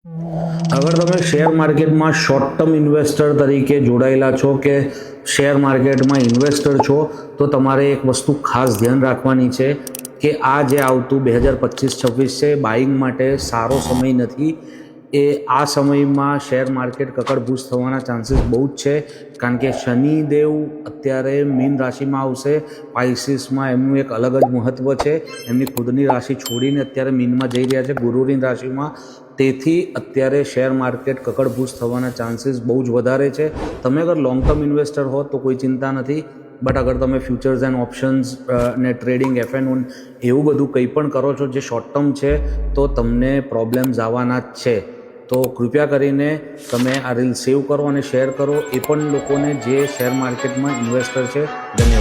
અગર તમે શેર માર્કેટમાં શોર્ટ ટર્મ ઇન્વેસ્ટર તરીકે જોડાયેલા છો કે શેર માર્કેટમાં ઇન્વેસ્ટર છો તો તમારે એક વસ્તુ ખાસ ધ્યાન રાખવાની છે કે આ જે આવતું 2025-26 છે બાઇંગ માટે સારો સમય નથી. આ સમયમાં શેર માર્કેટ કકડભૂસ થવાના ચાન્સીસ બહુ જ છે, કારણ કે શનિદેવ અત્યારે મીન રાશિમાં આવશે. પાઇસિસમાં એમનું એક અલગ જ મહત્ત્વ છે. એમની ખુદની રાશિ છોડીને અત્યારે મીનમાં જઈ રહ્યા છે, ગુરુની રાશિમાં. તેથી અત્યારે શેર માર્કેટ કકડભૂસ થવાના ચાન્સીસ બહુ જ વધારે છે. તમે અગર લોંગ ટર્મ ઇન્વેસ્ટર હો તો કોઈ ચિંતા નથી, બટ અગર તમે ફ્યુચર્સ એન્ડ ઓપ્શન્સ ને ટ્રેડિંગ F&O એવું બધું કંઈ પણ કરો છો જે શોર્ટ ટર્મ છે તો તમને પ્રોબ્લેમ્સ આવવાના જ છે. તો કૃપયા કરીને તમે આ રીલ સેવ કરો અને શેર કરો એ પણ લોકોને જે શેર માર્કેટમાં ઇન્વેસ્ટર છે. ધન્યવાદ.